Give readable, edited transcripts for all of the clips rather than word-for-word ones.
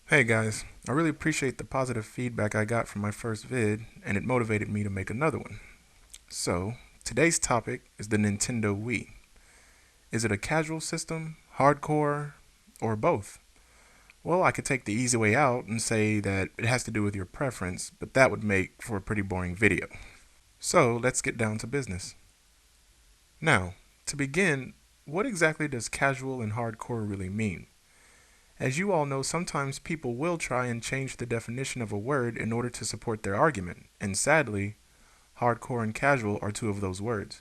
Hey guys, I really appreciate the positive feedback I got from my first vid, and it motivated me to make another one. So, today's topic is the Nintendo Wii. Is it a casual system, hardcore, or both? Well, I could take the easy way out and say that it has to do with your preference, but that would make for a pretty boring video. So, let's get down to business. Now, to begin, what exactly does casual and hardcore really mean? As you all know, sometimes people will try and change the definition of a word in order to support their argument, and sadly, hardcore and casual are two of those words.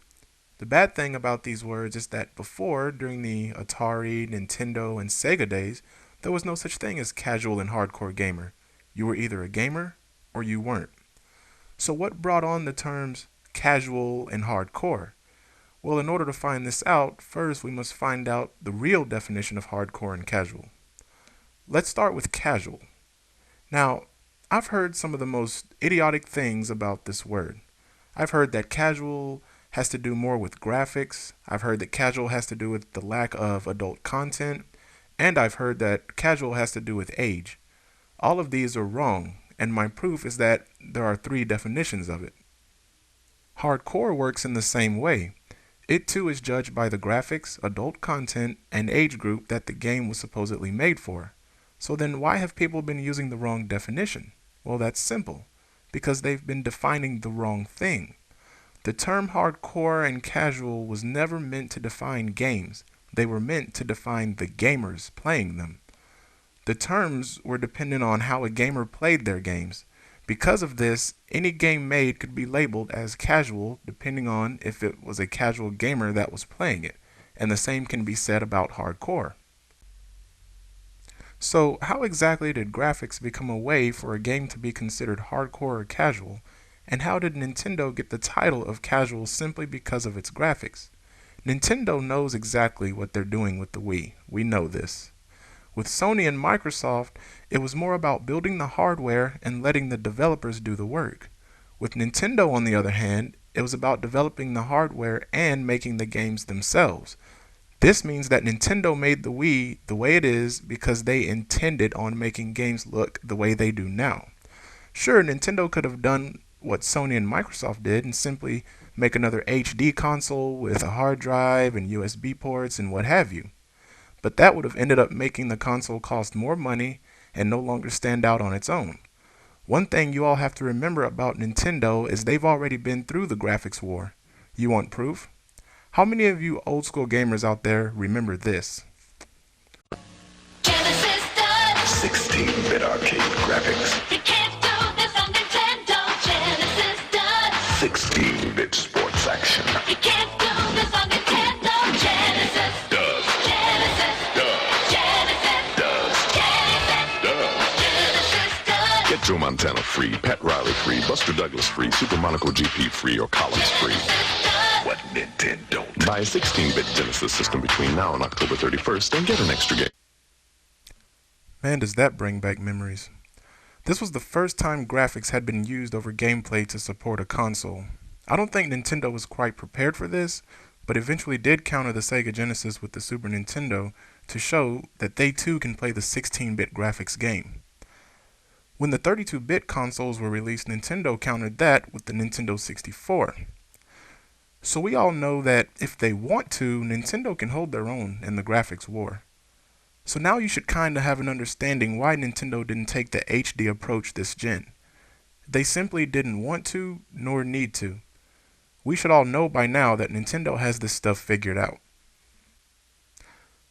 The bad thing about these words is that before, during the Atari, Nintendo, and Sega days, there was no such thing as casual and hardcore gamer. You were either a gamer or you weren't. So, what brought on the terms casual and hardcore? Well, in order to find this out, first we must find out the real definition of hardcore and casual. Let's start with casual. Now, I've heard some of the most idiotic things about this word. I've heard that casual has to do more with graphics. I've heard that casual has to do with the lack of adult content. And I've heard that casual has to do with age. All of these are wrong, and my proof is that there are three definitions of it. Hardcore works in the same way. It too is judged by the graphics, adult content, and age group that the game was supposedly made for. So then why have people been using the wrong definition? Well, that's simple. Because they've been defining the wrong thing. The term hardcore and casual was never meant to define games. They were meant to define the gamers playing them. The terms were dependent on how a gamer played their games. Because of this, any game made could be labeled as casual depending on if it was a casual gamer that was playing it. And the same can be said about hardcore. So, how exactly did graphics become a way for a game to be considered hardcore or casual? And how did Nintendo get the title of casual simply because of its graphics? Nintendo knows exactly what they're doing with the Wii. We know this. With Sony and Microsoft, it was more about building the hardware and letting the developers do the work. With Nintendo, on the other hand, it was about developing the hardware and making the games themselves. This means that Nintendo made the Wii the way it is because they intended on making games look the way they do now. Sure, Nintendo could have done what Sony and Microsoft did and simply make another HD console with a hard drive and USB ports and what have you. But that would have ended up making the console cost more money and no longer stand out on its own. One thing you all have to remember about Nintendo is they've already been through the graphics war. You want proof? How many of you old school gamers out there remember this? Genesis does. 16-bit arcade graphics. You can't do this on Nintendo. Genesis does. 16-bit sports action. You can't do this on Nintendo. Genesis Does. Genesis Does. Genesis Does. Genesis Does. Genesis does. Get Joe Montana free, Pat Riley free, Buster Douglas free, Super Monaco GP free, or Collins free. What Nintendo don't. Buy a 16-bit Genesis system between now and October 31st and get an extra game. Man, does that bring back memories. This was the first time graphics had been used over gameplay to support a console. I don't think Nintendo was quite prepared for this, but eventually did counter the Sega Genesis with the Super Nintendo to show that they too can play the 16-bit graphics game. When the 32-bit consoles were released, Nintendo countered that with the Nintendo 64. So we all know that if they want to, Nintendo can hold their own in the graphics war. So now you should kinda have an understanding why Nintendo didn't take the HD approach this gen. They simply didn't want to, nor need to. We should all know by now that Nintendo has this stuff figured out.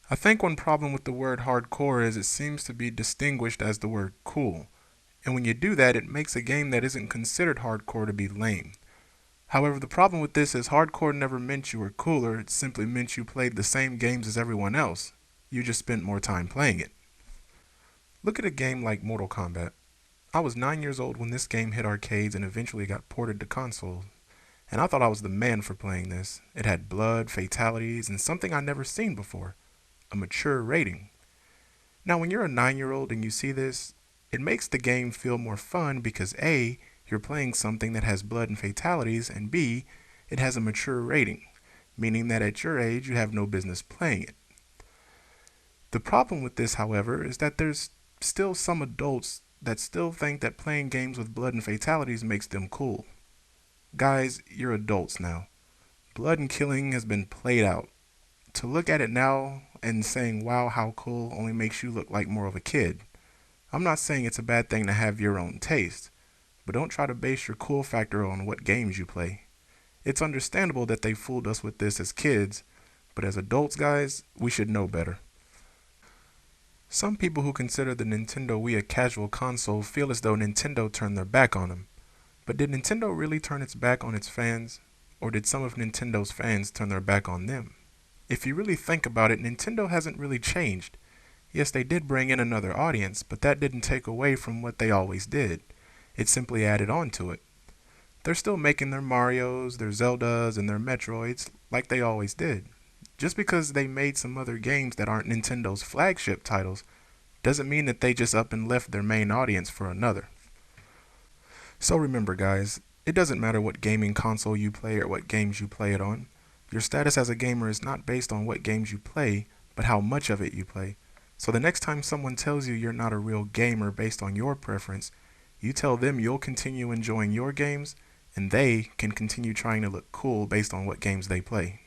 I think one problem with the word hardcore is it seems to be distinguished as the word cool. And when you do that, it makes a game that isn't considered hardcore to be lame. However, the problem with this is hardcore never meant you were cooler, it simply meant you played the same games as everyone else. You just spent more time playing it. Look at a game like Mortal Kombat. I was 9 years old when this game hit arcades and eventually got ported to consoles. And I thought I was the man for playing this. It had blood, fatalities, and something I'd never seen before. A mature rating. Now when you're a 9-year-old and you see this, it makes the game feel more fun because A, you're playing something that has blood and fatalities, and B, it has a mature rating, meaning that at your age you have no business playing it. The problem with this, however, is that there's still some adults that still think that playing games with blood and fatalities makes them cool. Guys, you're adults now. Blood and killing has been played out. To look at it now and saying, wow, how cool, only makes you look like more of a kid. I'm not saying it's a bad thing to have your own taste, but don't try to base your cool factor on what games you play. It's understandable that they fooled us with this as kids, but as adults, guys, we should know better. Some people who consider the Nintendo Wii a casual console feel as though Nintendo turned their back on them. But did Nintendo really turn its back on its fans? Or did some of Nintendo's fans turn their back on them? If you really think about it, Nintendo hasn't really changed. Yes, they did bring in another audience, but that didn't take away from what they always did. It simply added on to it. They're still making their Marios, their Zeldas, and their Metroids like they always did. Just because they made some other games that aren't Nintendo's flagship titles doesn't mean that they just up and left their main audience for another. So remember, guys, it doesn't matter what gaming console you play or what games you play it on. Your status as a gamer is not based on what games you play, but how much of it you play. So the next time someone tells you you're not a real gamer based on your preference, you tell them you'll continue enjoying your games, and they can continue trying to look cool based on what games they play.